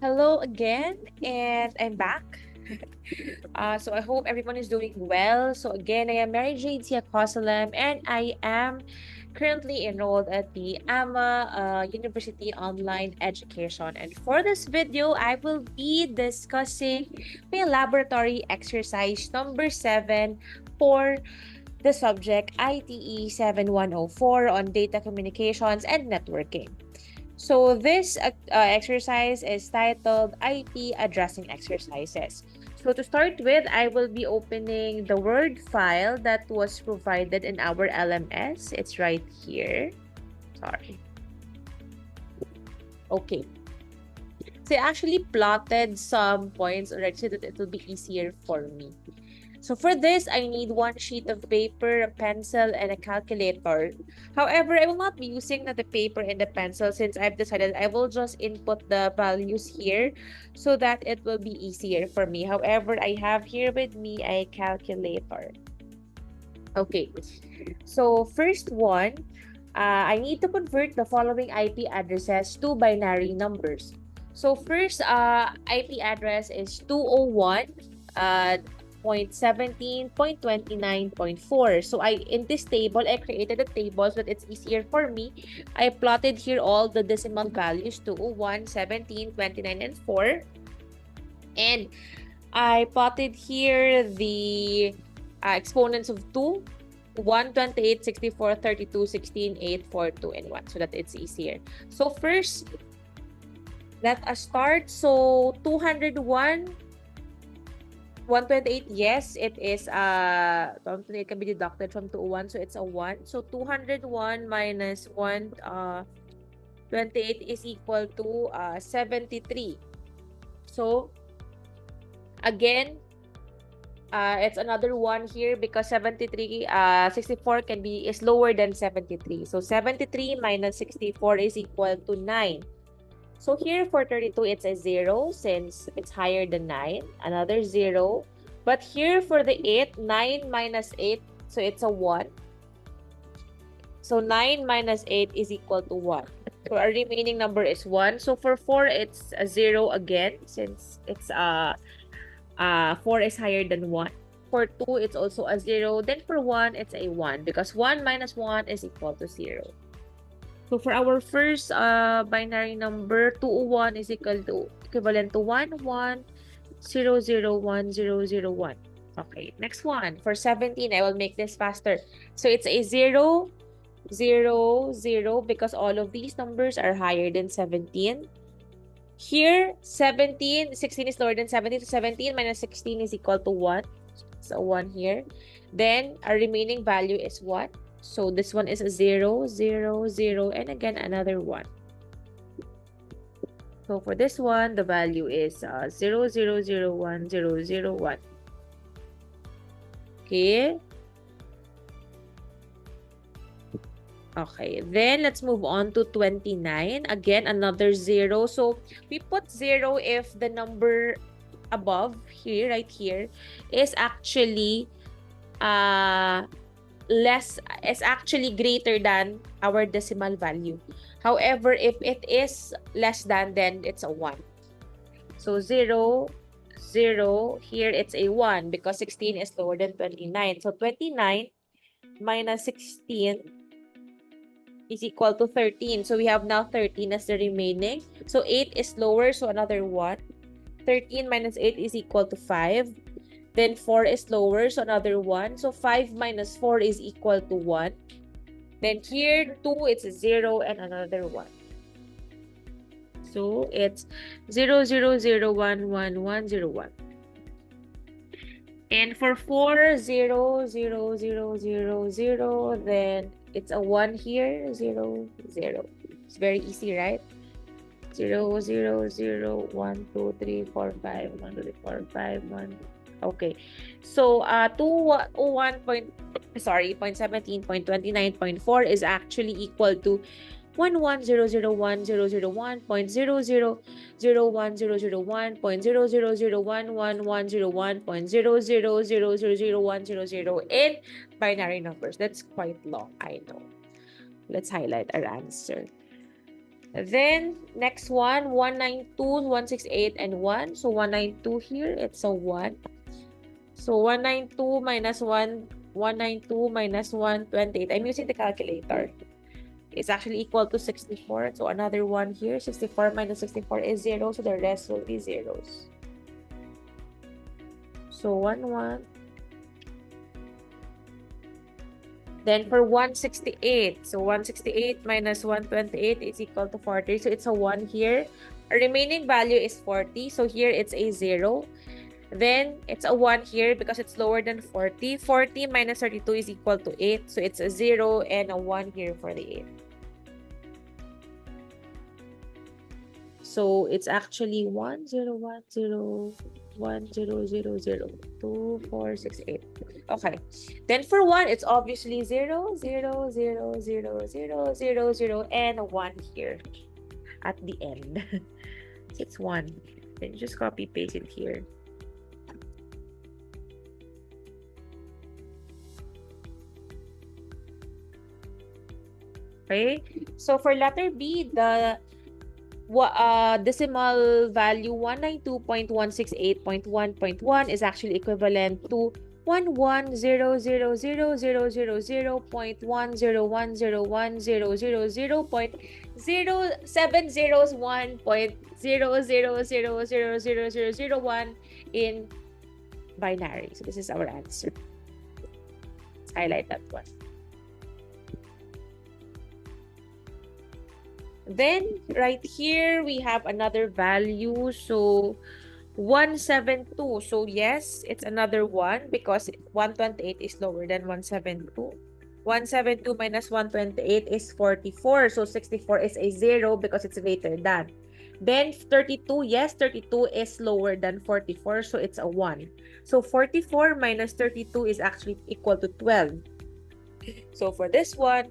Hello again, and I'm back. So I hope everyone is doing well. So again, I am Mary Jade Jakosalem, and I am currently enrolled at the AMA University Online Education. And for this video, I will be discussing my laboratory exercise number 7 for the subject ITE 7104 on data communications and networking. So this exercise is titled IP addressing exercises. So to start with, I will be opening the Word file that was provided in our LMS. It's right here. Sorry. Okay. So I actually plotted some points already so that it will be easier for me. So for this, I need one sheet of paper, a pencil, and a calculator. However, I will not be using the paper and the pencil since I've decided I will just input the values here so that it will be easier for me. However, I have here with me a calculator. Okay, so first one, I need to convert the following IP addresses to binary numbers. So first IP address is 201 .17.29.4. So in this table, I created a table so that it's easier for me. I plotted here all the decimal values 201, 17, 29, and 4. And I plotted here the exponents of 2, 1, 28, 64, 32, 16, 8, 4, 2, and 1 so that it's easier. So first, let us start. So 201, 128, yes, it is 128 can be deducted from 201, so it's a 1. So 201 minus 128 is equal to 73. So again, it's another 1 here because 73 64 is lower than 73. So 73 minus 64 is equal to 9. So here for 32, it's a 0 since it's higher than 9. Another 0. But here for the 8, 9 minus 8, so it's a 1. So 9 minus 8 is equal to 1. So our remaining number is 1. So for 4, it's a 0 again since it's 4 is higher than 1. For 2, it's also a 0. Then for 1, it's a 1 because 1 minus 1 is equal to 0. So for our first binary number, 201 is equivalent to 11001001. Okay, next one. For 17, I will make this faster. So it's a 0, 0, 0 because all of these numbers are higher than 17. Here, 16 is lower than 17. So 17 minus 16 is equal to 1. So 1 here. Then our remaining value is 1. So this one is a 0, 0, 0, and again another 1. So for this one, the value is 0, 0, 0, 1, 0, 0, 1. Okay. Okay, then let's move on to 29. Again, another 0. So we put 0 if the number above here, right here, is actually greater than our decimal value. However, if it is less than, then it's a 1. So 0, 0, here it's a 1 because 16 is lower than 29. So 29 minus 16 is equal to 13. So we have now 13 as the remaining. So 8 is lower, so another 1. 13 minus 8 is equal to 5. Then 4 is lower, so another 1. So 5 minus 4 is equal to 1. Then here, 2, it's a 0 and another 1. So it's 0, 0, 0, 1, 1, 1, 0, 1. And for 4, 0, 0, 0, 0, 0, then it's a 1 here, 0, 0. It's very easy, right? 0, 0, 0, 1, 2, 3, 4, 5, 1, 2, 3, 4, 5, 1. Okay. So 0.17.29.4 is actually equal to 110010010001.000011101.000000100 in binary numbers. That's quite long, I know. Let's highlight our answer. Then, next one, 192, 168, and 1. So, 192 here, it's a 1. So, 192 minus 1, 192 minus 128. I'm using the calculator. It's actually equal to 64. So, another 1 here. 64 minus 64 is 0. So, the rest will be zeros. So, 1, 1. Then for 168, so 168 minus 128 is equal to 40. So it's a 1 here. Our remaining value is 40. So here it's a 0. Then it's a 1 here because it's lower than 40. 40 minus 32 is equal to 8. So it's a 0 and a 1 here for the 8. So it's actually 1, 0, 1, 0, 1, 0, 0, 0, 2, 4, 6, 8. Okay. Then for 1, it's obviously 0, 0, 0, 0, 0, 0, 0, and a 1 here at the end. So it's 1. Then just copy paste it here. Okay. So for letter B, the decimal value 192.168.1.1 is actually equivalent to 11000000.101.0701.0000001 in binary. So this is our answer. Let's highlight that one. Then, right here, we have another value. So, 172. So, yes, it's another 1 because 128 is lower than 172. 172 minus 128 is 44. So, 64 is a 0 because it's greater than. Then, 32. Yes, 32 is lower than 44. So, it's a 1. So, 44 minus 32 is actually equal to 12. So, for this one,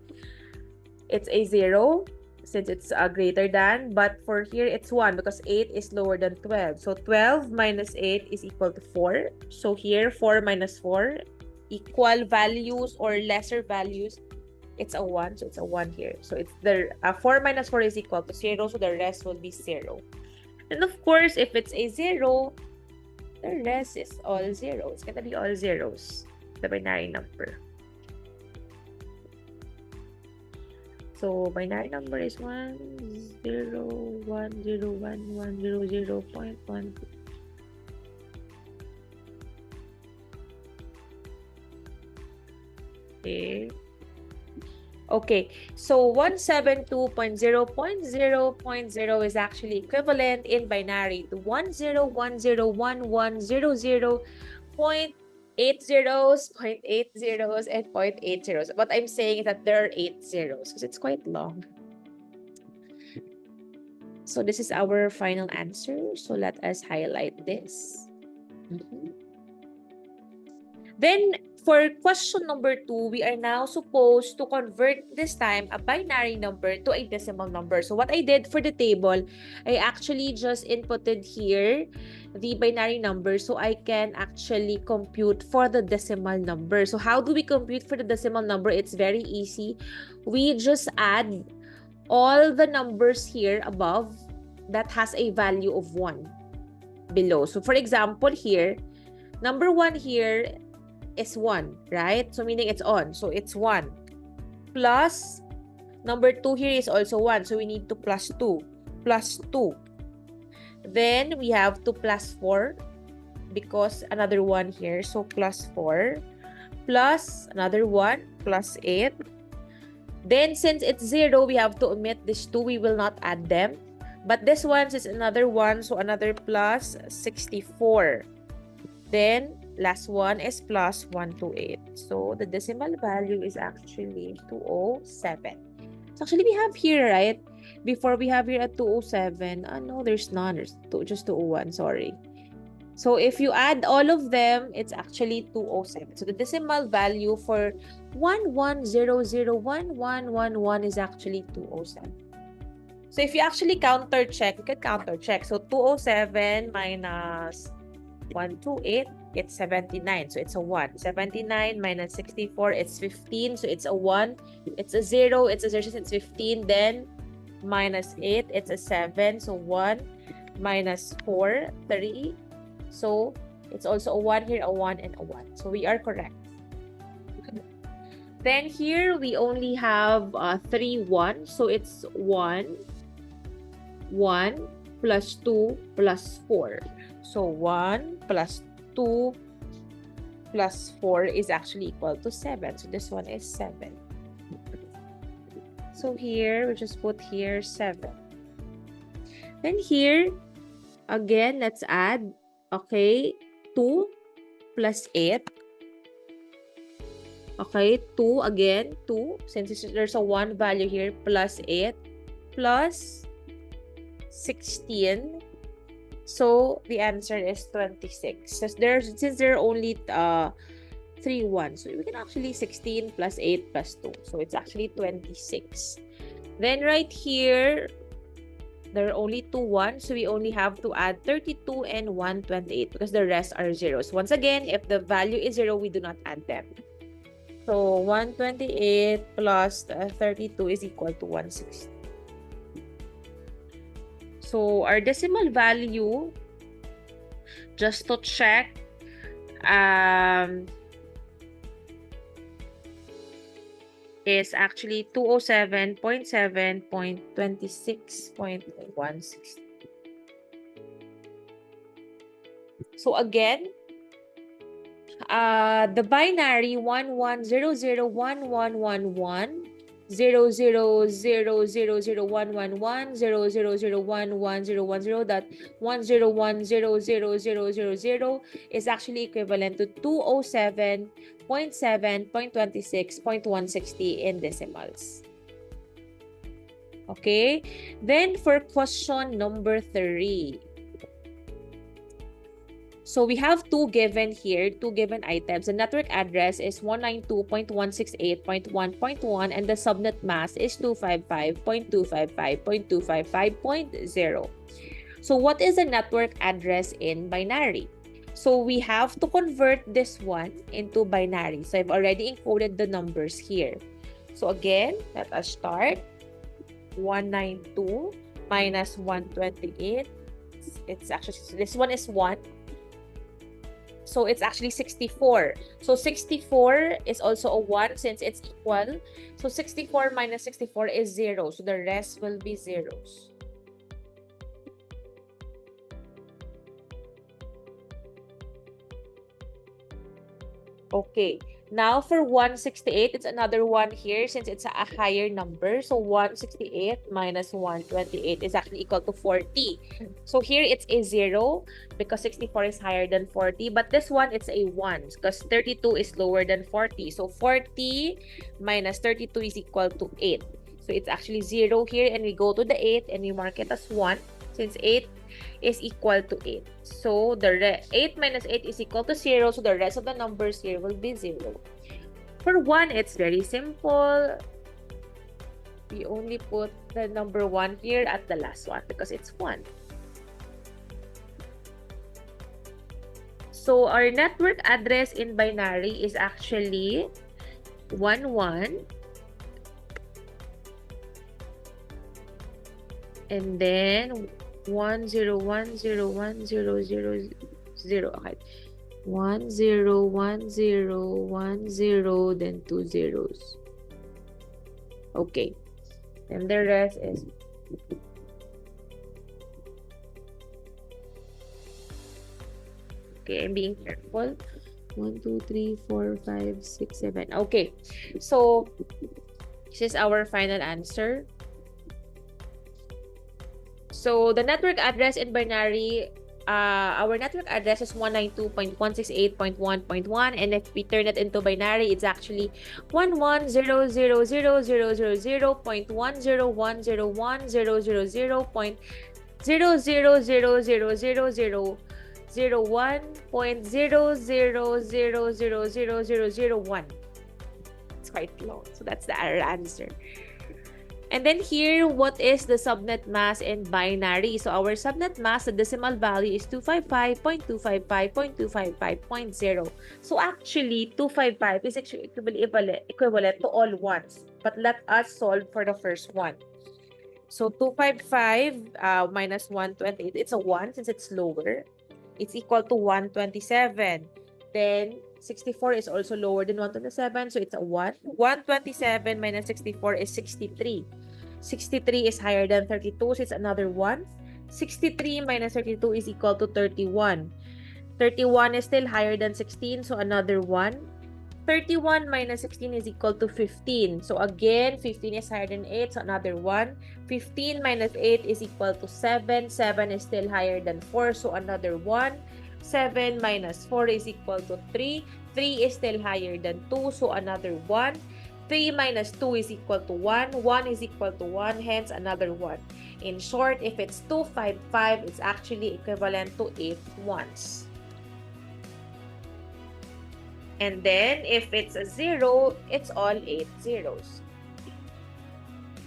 it's a 0. Since it's greater than, but for here it's 1 because 8 is lower than 12. So 12 minus 8 is equal to 4. So here 4 minus 4, equal values or lesser values, it's a 1. So it's a 1 here. So it's the 4 minus 4 is equal to 0. So the rest will be 0. And of course, if it's a 0, the rest is all 0. It's gonna be all zeros, the binary number. So binary number is 1, 0, 1, 0, 1, 1, 0, 0, 0.1. Okay. Okay, so 172.0.0.0 is actually equivalent in binary to 10101100.8 zeros, 0.8 zeros, and 0.8 zeros. What I'm saying is that there are 8 zeros because it's quite long. So this is our final answer. So let us highlight this. Then for question number 2, we are now supposed to convert this time a binary number to a decimal number. So what I did for the table, I actually just inputted here the binary number so I can actually compute for the decimal number. So how do we compute for the decimal number? It's very easy. We just add all the numbers here above that has a value of 1 below. So for example here, number 1 here is 1, right? So meaning it's on. So it's 1. Plus, number 2 here is also 1. So we need to plus 2. Plus 2. Then we have to plus 4 because another 1 here. So plus 4. Plus another 1. Plus 8. Then since it's 0, we have to omit this 2. We will not add them. But this one is another 1. So another plus 64. Then last one is plus 128. So the decimal value is actually 207. So actually we have here, right? Before we have here a 207. No, there's none. There's just 201. Sorry. So if you add all of them, it's actually 207. So the decimal value for 11001111 is actually 207. So if you actually counter check, you can counter check. So 207 minus 128, it's 79. So it's a 1. 79 minus 64, it's 15. So it's a 1. It's a 0. It's a 0 since it's 15. Then minus 8, it's a 7. So 1 minus 4, 3. So it's also a 1 here, a 1, and a 1. So we are correct. Then here we only have 3, 1. So it's 1, 1 plus 2 plus 4. So 1 plus 2 plus 4 is actually equal to 7. So this one is 7. So here, we just put here 7. Then here, again, let's add, okay, 2 plus 8. Okay, 2 again, 2, since there's a 1 value here, plus 8, plus 16. So the answer is 26. Since there are only 3 1s, so we can actually 16 plus 8 plus 2. So it's actually 26. Then right here, there are only 2 1s, so we only have to add 32 and 128 because the rest are zeros. Once again, if the value is 0, we do not add them. So 128 plus 32 is equal to 160. So our decimal value, just to check, is actually 207.7.26.160. So again, the binary 11001111 0000111 000111010.10100000 is actually equivalent to 207.7.26.160 in decimals. Okay, then for question number 3. So we have two given here, two given items. The network address is 192.168.1.1 and the subnet mask is 255.255.255.0. So what is the network address in binary? So we have to convert this one into binary. So I've already encoded the numbers here. So again, let us start. 192 minus 128. It's actually, this one is 1. So it's actually 64. So 64 is also a 1 since it's equal. So 64 minus 64 is 0. So the rest will be zeros. Okay. Now for 168, it's another 1 here since it's a higher number. So 168 minus 128 is actually equal to 40. So here it's a 0 because 64 is higher than 40. But this one, it's a 1 because 32 is lower than 40. So 40 minus 32 is equal to 8. So it's actually 0 here and we go to the 8 and we mark it as 1 since 8 is equal to 8. So the 8 minus 8 is equal to 0. So the rest of the numbers here will be 0. For 1, it's very simple. We only put the number 1 here at the last one because it's 1. So our network address in binary is actually 11. And then 101010000. Okay. 101010, then 2 zeros. Okay. And the rest is okay, I'm being careful. 1, 2, 3, 4, 5, 6, 7. Okay. So this is our final answer. So the network address in binary, our network address is 192.168.1.1, and if we turn it into binary, it's actually 1100000000.10101000001.000000001. It's quite long, so that's our answer. And then here, what is the subnet mask in binary? So our subnet mask, the decimal value is 255.255.255.0. So actually, 255 is actually equivalent to all ones. But let us solve for the first one. So 255 minus 128, it's a 1 since it's lower. It's equal to 127. Then 64 is also lower than 127, so it's a 1. 127 minus 64 is 63. 63 is higher than 32, so it's another 1. 63 minus 32 is equal to 31. 31 is still higher than 16, so another 1. 31 minus 16 is equal to 15. So again, 15 is higher than 8, so another 1. 15 minus 8 is equal to 7. 7 is still higher than 4, so another 1. 7 minus 4 is equal to 3. 3 is still higher than 2, so another 1. 3 minus 2 is equal to 1. 1 is equal to 1, hence another 1. In short, if it's 255, it's actually equivalent to 8 ones. And then, if it's a 0, it's all 8 zeros.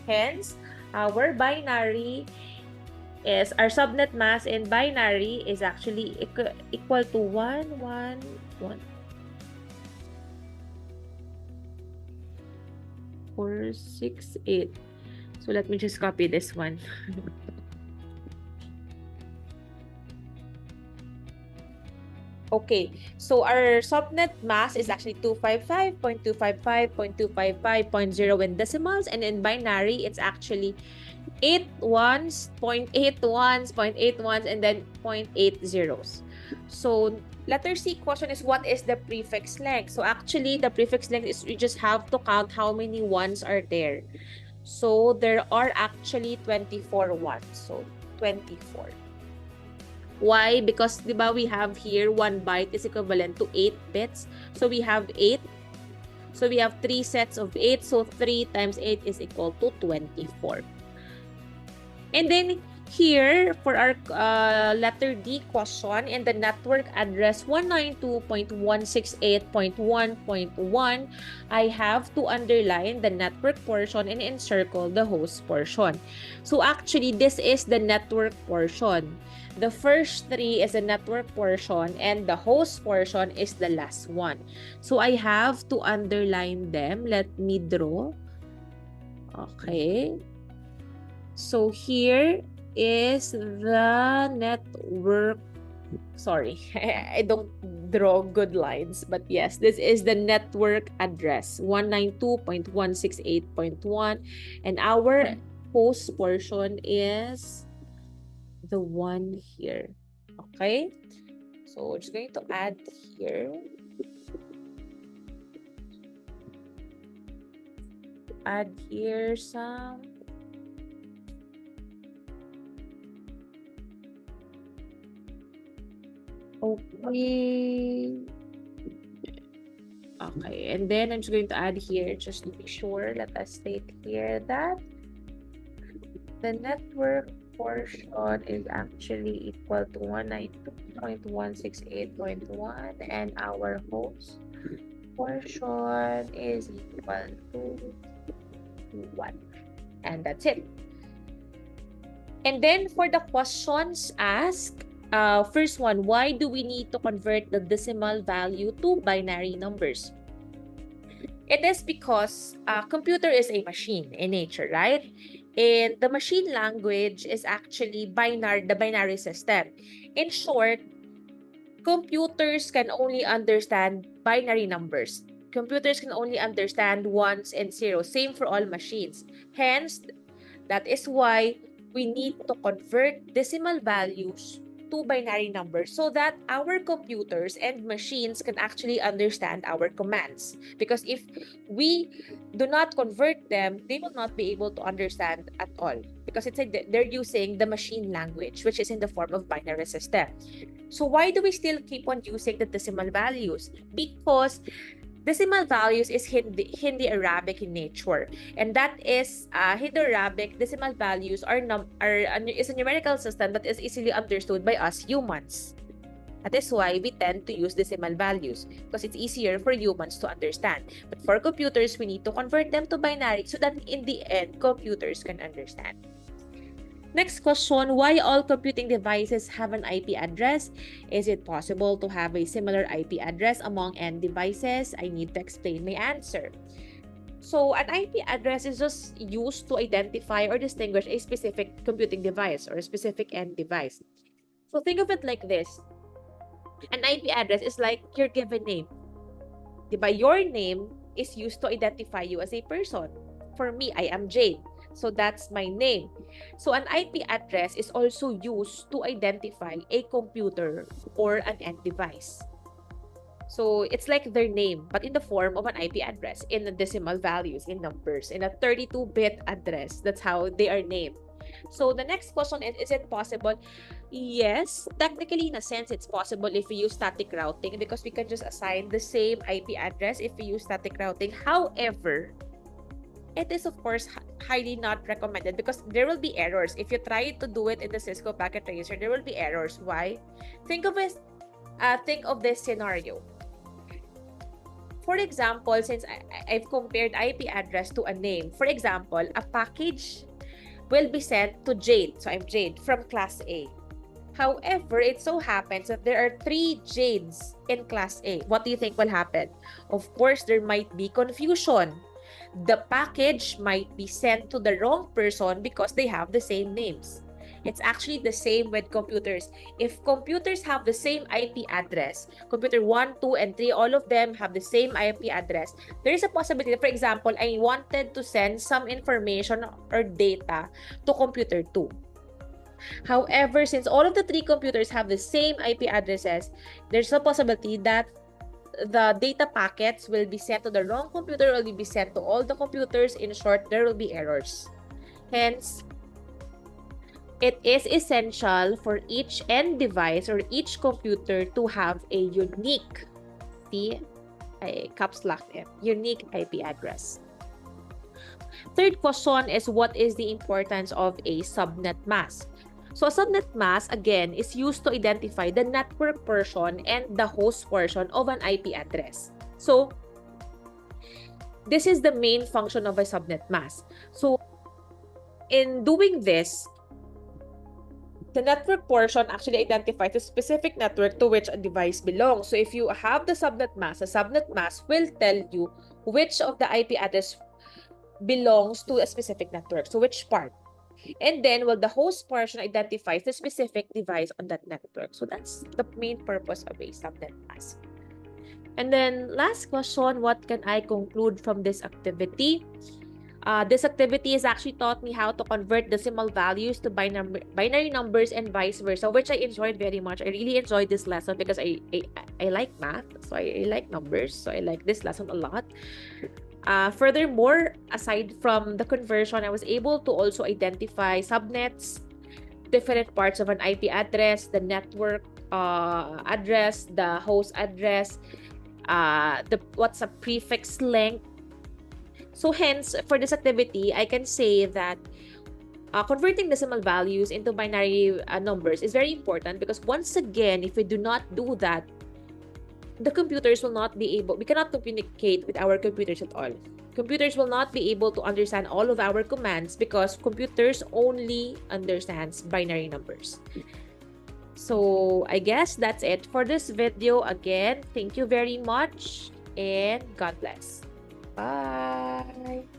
Hence, our binary is, our subnet mass in binary is actually equal to 1, 1, 1. 4, 6, 8. So, let me just copy this one. Okay, so our subnet mass is actually 255.255.255.0 in decimals, and in binary, it's actually 8 ones, 0.8 ones, 0.8 ones, and then 0.8 zeros. So, letter C question is, what is the prefix length? So, actually, the prefix length is, you just have to count how many ones are there. So, there are actually 24 ones. So, 24. Why? Because, di ba, we have here 1 byte is equivalent to 8 bits. So, we have 8. So, we have 3 sets of 8. So, 3 times 8 is equal to 24. And then, here, for our letter D question, in the network address 192.168.1.1, I have to underline the network portion and encircle the host portion. So, actually, this is the network portion. The first 3 is the network portion, and the host portion is the last one. So, I have to underline them. Let me draw. Okay. So, here is the network. Sorry, I don't draw good lines, but yes, this is the network address 192.168.1, and our host portion is the one here. Okay, so we're just going to add here. Add here some. Okay. Okay, and then I'm just going to add here, just to be sure, let us state here that the network portion is actually equal to 192.168.1, and our host portion is equal to 1. And that's it. And then for the questions asked, first one, why do we need to convert the decimal value to binary numbers? It is because computer is a machine in nature, right? And the machine language is actually the binary system. In short, computers can only understand binary numbers. Computers can only understand ones and zeros, same for all machines. Hence, that is why we need to convert decimal values to binary numbers so that our computers and machines can actually understand our commands. Because if we do not convert them, they will not be able to understand at all. Because it's they're using the machine language, which is in the form of binary system. So why do we still keep on using the decimal values? Because decimal values is Hindi Arabic in nature, and that is Hindi Arabic decimal values is a numerical system that is easily understood by us humans. That is why we tend to use decimal values, because it's easier for humans to understand. But for computers, we need to convert them to binary so that in the end, computers can understand. Next question, why all computing devices have an IP address? Is it possible to have a similar IP address among n devices? I need to explain my answer. So an IP address is just used to identify or distinguish a specific computing device or a specific end device. So think of it like this. An IP address is like your given name. Diba? Your name is used to identify you as a person. For me, I am Jade. So that's my name. So an IP address is also used to identify a computer or an end device. So it's like their name, but in the form of an IP address, in the decimal values, in numbers, in a 32-bit address. That's how they are named. So the next question is it possible? Yes, technically, in a sense, it's possible if we use static routing because we can just assign the same IP address if we use static routing. However, it is, of course, highly not recommended because there will be errors. If you try to do it in the Cisco packet tracer, there will be errors. Why? Think of this scenario. For example, since I've compared IP address to a name, for example, a package will be sent to Jade. So I'm Jade from class A. However, it so happens that there are 3 Jades in class A. What do you think will happen? Of course, there might be confusion. The package might be sent to the wrong person because they have the same names. It's actually the same with computers. If computers have the same IP address, computer 1, 2, and 3, all of them have the same IP address, there is a possibility that, for example, I wanted to send some information or data to computer 2. However, since all of the 3 computers have the same IP addresses, there's a possibility that the data packets will be sent to the wrong computer or will be sent to all the computers. In short, there will be errors. Hence, it is essential for each end device or each computer to have a unique, caps lock M, unique IP address. Third question is, what is the importance of a subnet mask? So a subnet mask, again, is used to identify the network portion and the host portion of an IP address. So this is the main function of a subnet mask. So in doing this, the network portion actually identifies the specific network to which a device belongs. So if you have the subnet mask will tell you which of the IP address belongs to a specific network. So which part? And then, the host portion identifies the specific device on that network. So that's the main purpose of a subnet mask. And then, last question, what can I conclude from this activity? This activity has actually taught me how to convert decimal values to binary numbers and vice versa, which I enjoyed very much. I really enjoyed this lesson because I like math, so I like numbers, so I like this lesson a lot. Furthermore, aside from the conversion, I was able to also identify subnets, different parts of an IP address, the network address, the host address, what's a prefix length. So hence, for this activity, I can say that converting decimal values into binary numbers is very important because once again, if we do not do that, the computers will not be able, we cannot communicate with our computers at all. Computers will not be able to understand all of our commands because computers only understands binary numbers. So I guess that's it for this video. Again, thank you very much and God bless. Bye.